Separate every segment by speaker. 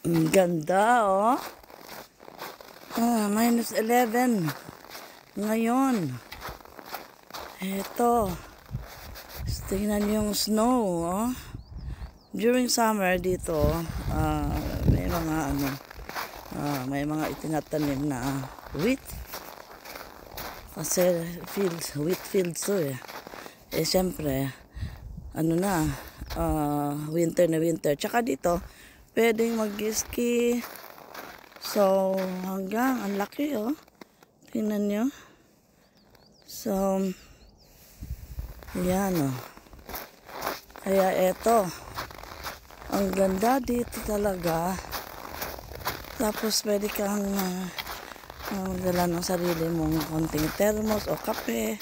Speaker 1: Ang ganda, oh. Minus 11. Ngayon. Eto. Tingnan yung snow, oh. During summer dito, may mga itinatanim na wheat. Kasi wheat fields to eh. Eh, syempre, winter na winter. Tsaka dito, pwedeng mag-ski. So, ang laki, oh. Tingnan nyo. So, yan, oh. Kaya eto, ang ganda dito talaga. Tapos pwede kang dala ng sarili mong konting thermos o kape.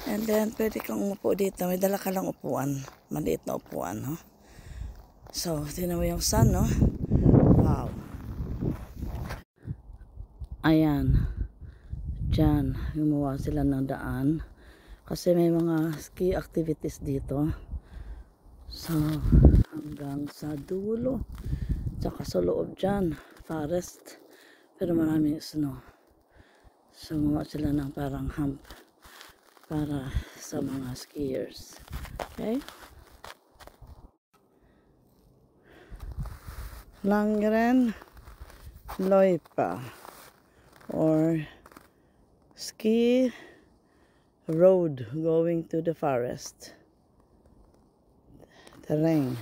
Speaker 1: And then pwede kang umupo dito. May dala ka lang upuan. Maliit na upuan, no? So, tingnan mo yung sun, no? Wow. Ayan. Diyan, gumawa sila ng daan. Kasi may mga ski activities dito. So, hanggang sa dulo. Tsaka sa loob dyan, forest. Pero maraming snow. So, gumawa sila ng parang hump para sa mga skiers. Okay? Langren Loipa or ski road going to the forest. Terrain.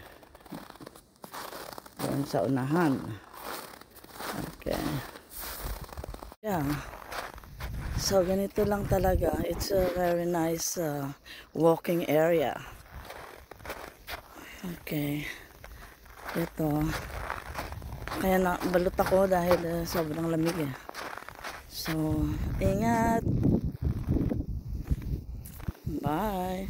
Speaker 1: Doon sa unahan. Okay. Yeah. So, ganito lang talaga. It's a very nice walking area. Okay. Ito. Kaya balot ako dahil sobrang lamig eh. So, ingat. Bye.